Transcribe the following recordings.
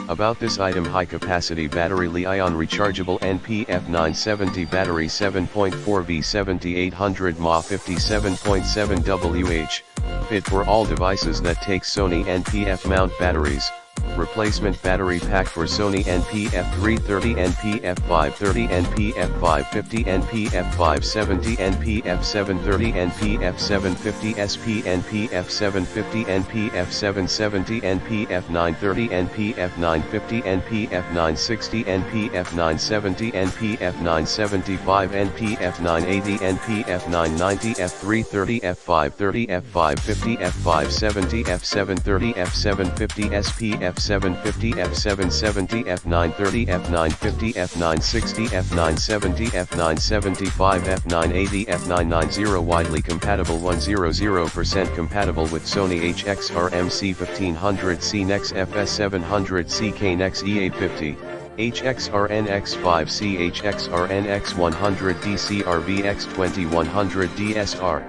About this item: high capacity battery Li-ion rechargeable NP-F970 battery 7.4V 7800 mAh 57.7 Wh, fit for all devices that take Sony NP-F mount batteries. Replacement battery pack for Sony NP-F330, NP-F530, NP-F550, NP-F570, NP-F730, NP-F750 SP, NP-F750, NP-F770, NP-F930, NP-F950, NP-F960, NP-F970, NP-F975, NP-F980, NP-F990, F330, F530, F550, F570, F730, F750 SP, F750, F770, F930, F950, F960, F970, F975, F980, F990. Widely compatible, 100% compatible with Sony HXR MC1500C NEX FS700C KNEX E850, HXR-NX5C, HXR-NX100D, CRVX2100 DSR.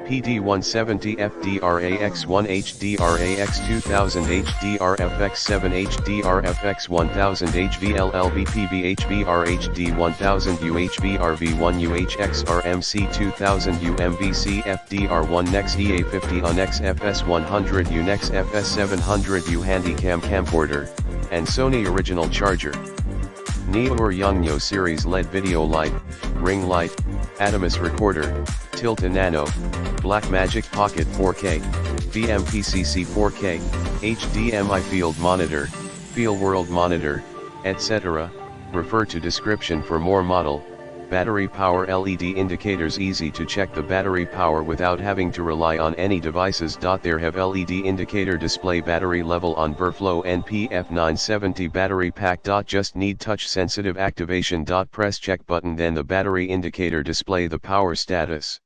PD170 FDRAX1 HDRAX2000 HDRFX7 HDRFX1000 HVLLV PVHVRHD1000 UHVRV1 UHXRMC2000 UMVC FDR1 NEX EA50 UNEX FS100 UNEX FS700 U Handycam Camcorder, and Sony original charger. Neo or Yongyo series LED video light, ring light, Atomus recorder, Tilta Nano, Blackmagic Pocket 4K, VMPCC 4K, HDMI field monitor, Feel World monitor, etc. Refer to description for more model. Battery power LED indicators. Easy to check the battery power without having to rely on any devices. There have LED indicator display battery level on Burflow NP-F970 battery pack. Just need touch sensitive activation. Press check button, then the battery indicator display the power status.